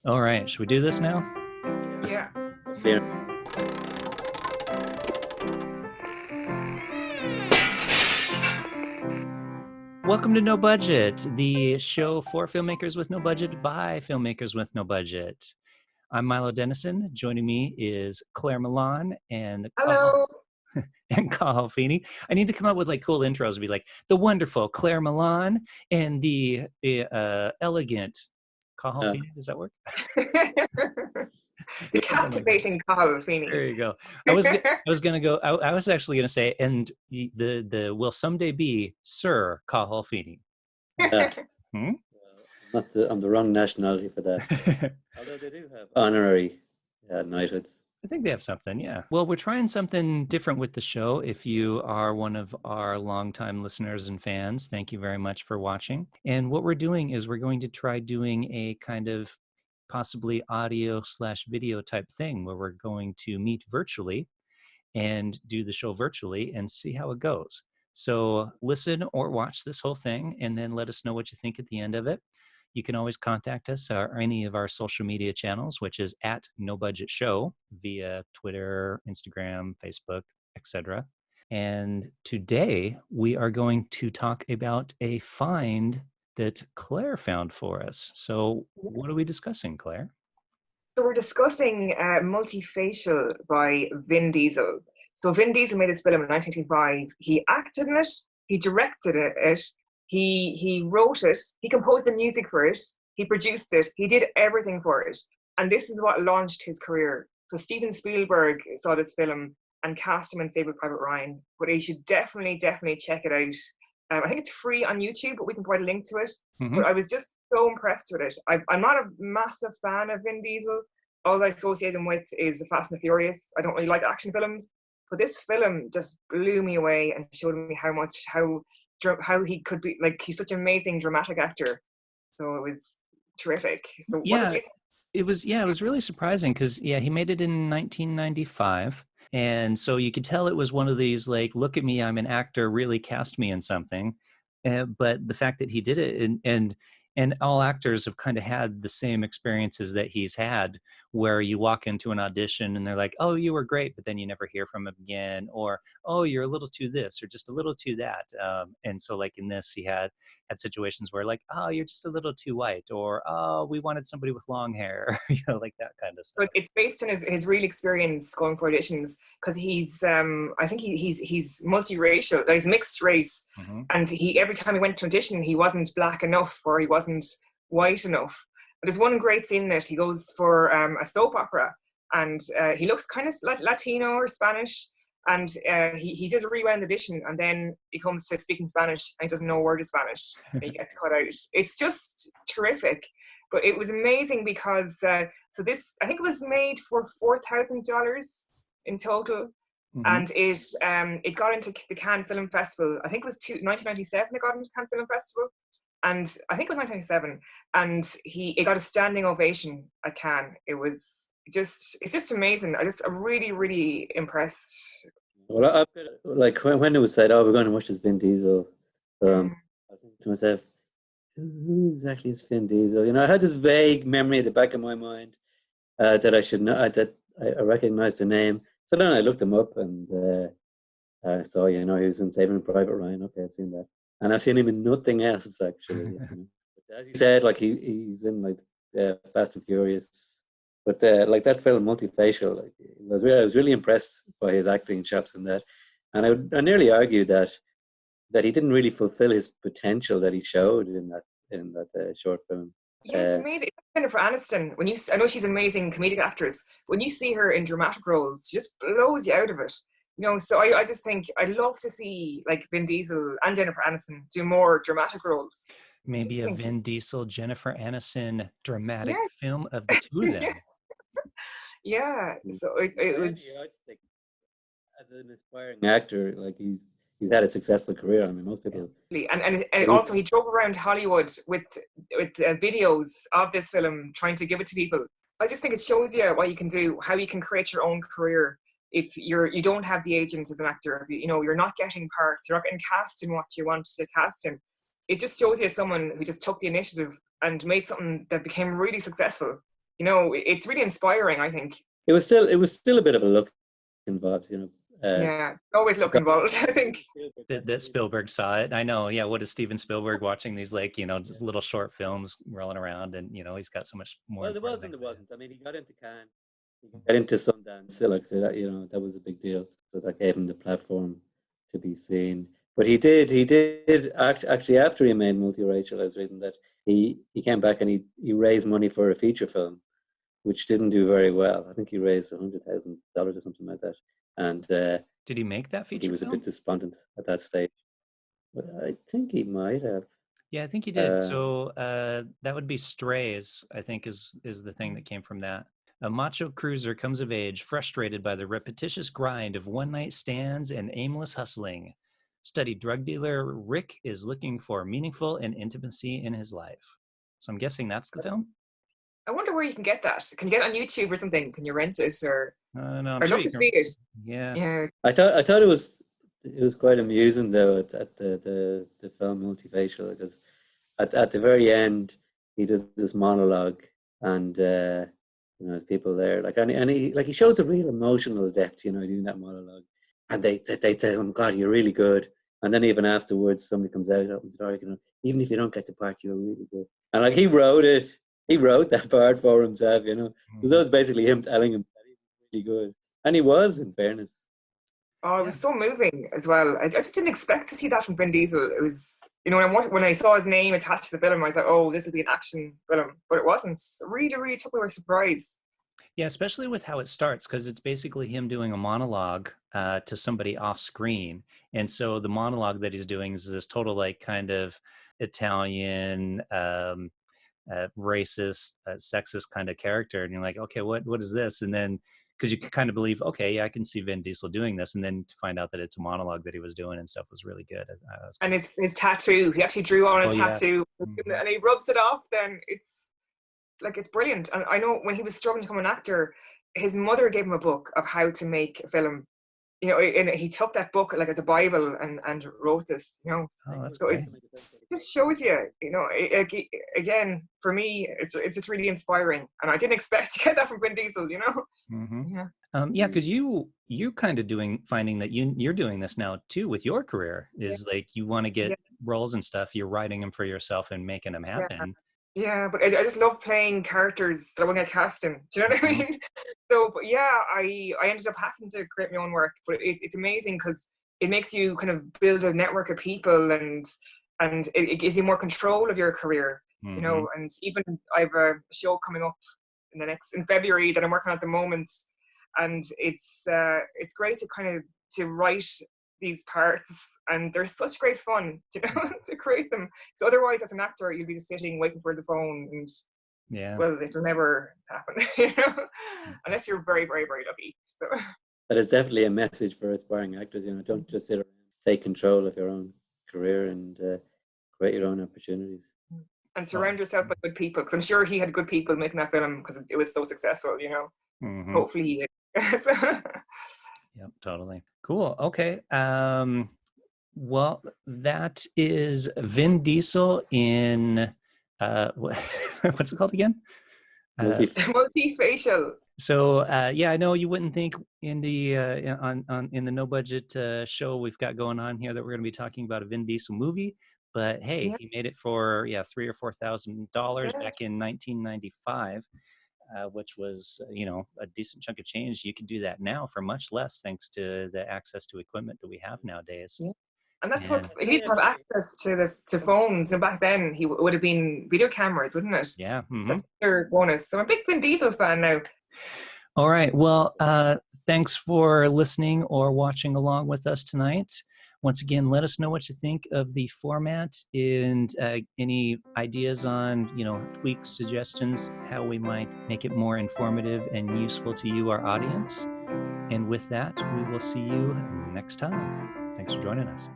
All right, should we do this now? Yeah. Clear. Welcome to No Budget, the show for filmmakers with no budget by filmmakers with no budget. I'm Milo Dennison. Joining me is Claire Milan and Hello. Cathal Feeney. I need to come up with like cool intros and be like the wonderful Claire Milan and the elegant Cathal Yeah. Feeney. Does that work? The captivating Cathal Feeney. There you go. I was gonna go. I was actually gonna say, and the will someday be Sir Cathal Feeney. Yeah. Hmm? I'm the wrong nationality for that. Although they do have honorary knighthoods. I think they have something, yeah. Well, we're trying something different with the show. If you are one of our longtime listeners and fans, thank you very much for watching. And what we're doing is we're going to try doing a kind of possibly audio/video type thing where we're going to meet virtually and do the show virtually and see how it goes. So listen or watch this whole thing and then let us know what you think at the end of it. You can always contact us or any of our social media channels, which is at No Budget Show via Twitter, Instagram, Facebook, etc. And today we are going to talk about a find that Claire found for us. So what are we discussing, Claire? So we're discussing MultiFacial by Vin Diesel. So Vin Diesel made this film in 1985. He acted in it, he directed it, he wrote it, he composed the music for it, he produced it, he did everything for it. And this is what launched his career. So Steven Spielberg saw this film and cast him in Saving Private Ryan. But you should definitely check it out. I think it's free on YouTube, but we can provide a link to it. Mm-hmm. But I was just so impressed with it. I'm not a massive fan of Vin Diesel. All I associate him with is the Fast and the Furious. I don't really like action films. But this film just blew me away and showed me how he could be, like, he's such an amazing dramatic actor. So it was terrific. So what did you think? It was really surprising because he made it in 1995. And so you could tell it was one of these, like, look at me, I'm an actor, really cast me in something. But the fact that he did it, and all actors have kind of had the same experiences that he's had, where you walk into an audition and they're like, oh, you were great, but then you never hear from him again, or, oh, you're a little too this or just a little too that. And so like in this, he had situations where like, oh, you're just a little too white, or, oh, we wanted somebody with long hair, like that kind of stuff. But it's based on his real experience going for auditions, because he's I think he's multiracial, like he's mixed race. Mm-hmm. And he, every time he went to audition, he wasn't black enough or he wasn't white enough. But there's one great scene in it. He goes for a soap opera, and he looks kind of Latino or Spanish, and he does a rewound audition, and then he comes to speaking Spanish and he doesn't know a word of Spanish, and he gets cut out. It's just terrific. But it was amazing because so this, I think it was made for $4,000 in total. Mm-hmm. And it got into the Cannes Film Festival. I think it was 1997 it got into Cannes Film Festival. And I think it was 1997. And it got a standing ovation at Cannes. It's just amazing. I'm really, really impressed. Well, like when it was said, "Oh, we're going to watch this Vin Diesel," I was thinking to myself, "Who exactly is Vin Diesel?" You know, I had this vague memory at the back of my mind that I should know, that I recognized the name. So then I looked him up and I saw, he was in Saving Private Ryan. Okay, I've seen that, and I've seen him in nothing else actually. But as you said, like he's in like Fast and Furious. But like that film, MultiFacial, like I was really impressed by his acting chops in that, and I nearly argue that he didn't really fulfill his potential that he showed in that short film. Yeah, it's amazing. Jennifer Aniston, I know she's an amazing comedic actress. When you see her in dramatic roles, she just blows you out of it. So I just think I'd love to see like Vin Diesel and Jennifer Aniston do more dramatic roles. Maybe a Vin Diesel, Jennifer Aniston dramatic film of the two of them. Yeah. So it was. As an aspiring actor, like he's had a successful career. I mean, most people. And also he drove around Hollywood with videos of this film, trying to give it to people. I just think it shows you what you can do, how you can create your own career if you don't have the agent as an actor. You're not getting parts, you're not getting cast in what you want to cast in. It just shows you someone who just took the initiative and made something that became really successful. you know, it's really inspiring, I think. It was still a bit of a look involved, you know. Yeah, always look involved, I think. That Spielberg saw it. I know. Yeah. What is Steven Spielberg watching these, like, you know, just little short films rolling around, and, you know, he's got so much more. Well, there wasn't. I mean, he got into Cannes, he got into Sundance, so like, so that, you know, that was a big deal. So that gave him the platform to be seen. But he did actually, after he made MultiFacial, I was reading that he came back and he raised money for a feature film, which didn't do very well. I think he raised $100,000 or something like that. And did he make that feature? He was a bit despondent at that stage. But I think he might have. Yeah, I think he did. So that would be Strays, I think, is the thing that came from that. A macho cruiser comes of age, frustrated by the repetitious grind of one-night stands and aimless hustling. Study drug dealer Rick is looking for meaningful and intimacy in his life. So I'm guessing that's the film? I wonder where you can get that. Can you get it on YouTube or something? Can you rent it, or? No, I'd love to see it. Yeah. I thought it was quite amusing though at the film MultiFacial, because at the very end he does this monologue, and you know, people there, like, and he shows a real emotional depth, you know, doing that monologue, and they tell him, God, you're really good. And then even afterwards somebody comes out, opens the door, you know, even if you don't get the part, you're really good. And like, he wrote that part for himself, you know. So that was basically him telling him that he was really good. And he was, in fairness. Oh, it was so moving as well. I just didn't expect to see that from Vin Diesel. It was, you know, when I saw his name attached to the film, I was like, oh, this will be an action film. But it wasn't. It really, really took me by surprise. Yeah, especially with how it starts, because it's basically him doing a monologue to somebody off screen. And so the monologue that he's doing is this total, like, kind of Italian, racist, sexist kind of character. And you're like, okay, what is this? And then, because you can kind of believe, okay, yeah, I can see Vin Diesel doing this. And then to find out that it's a monologue that he was doing and stuff was really good. And his tattoo, he actually drew on a tattoo, and he rubs it off, then it's brilliant. And I know when he was struggling to become an actor, his mother gave him a book of how to make a film, you know, and he took that book like as a Bible and wrote this, you know. So it just shows you, you know, again, for me, it's just really inspiring, and I didn't expect to get that from Vin Diesel, you know. Yeah, because you kind of finding that you're doing this now too with your career, is like, you want to get roles and stuff, you're writing them for yourself and making them happen. Yeah, but I just love playing characters that I won't get cast in. Do you know what I mean? So, but yeah, I ended up having to create my own work, but it's amazing because it makes you kind of build a network of people, and it gives you more control of your career, you know. And even I have a show coming up in February that I'm working on at the moment, and it's great to kind of to write these parts, and they're such great fun, you know, to create them. So otherwise, as an actor, you'll be just sitting waiting for the phone, and well, it'll never happen, you know, unless you're very, very, very lucky. So that is definitely a message for aspiring actors. You know, don't just sit around, take control of your own career and create your own opportunities. And surround yourself with good people, because I'm sure he had good people making that film because it was so successful, you know. Hopefully he did. Yep, totally. Cool. Okay. Well, that is Vin Diesel in what's it called again? MultiFacial. So yeah, I know you wouldn't think in the in the no budget show we've got going on here that we're going to be talking about a Vin Diesel movie, but hey, he made it for $3,000 or $4,000 back in 1995. Which was, you know, a decent chunk of change. You can do that now for much less, thanks to the access to equipment that we have nowadays. Yeah. And that's what he didn't have access to phones. And back then, he would have been video cameras, wouldn't it? Yeah. That's their bonus. So I'm a big Vin Diesel fan now. All right. Well, thanks for listening or watching along with us tonight. Once again, let us know what you think of the format, and any ideas on, you know, tweaks, suggestions, how we might make it more informative and useful to you, our audience. And with that, we will see you next time. Thanks for joining us.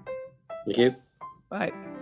Thank you. Bye.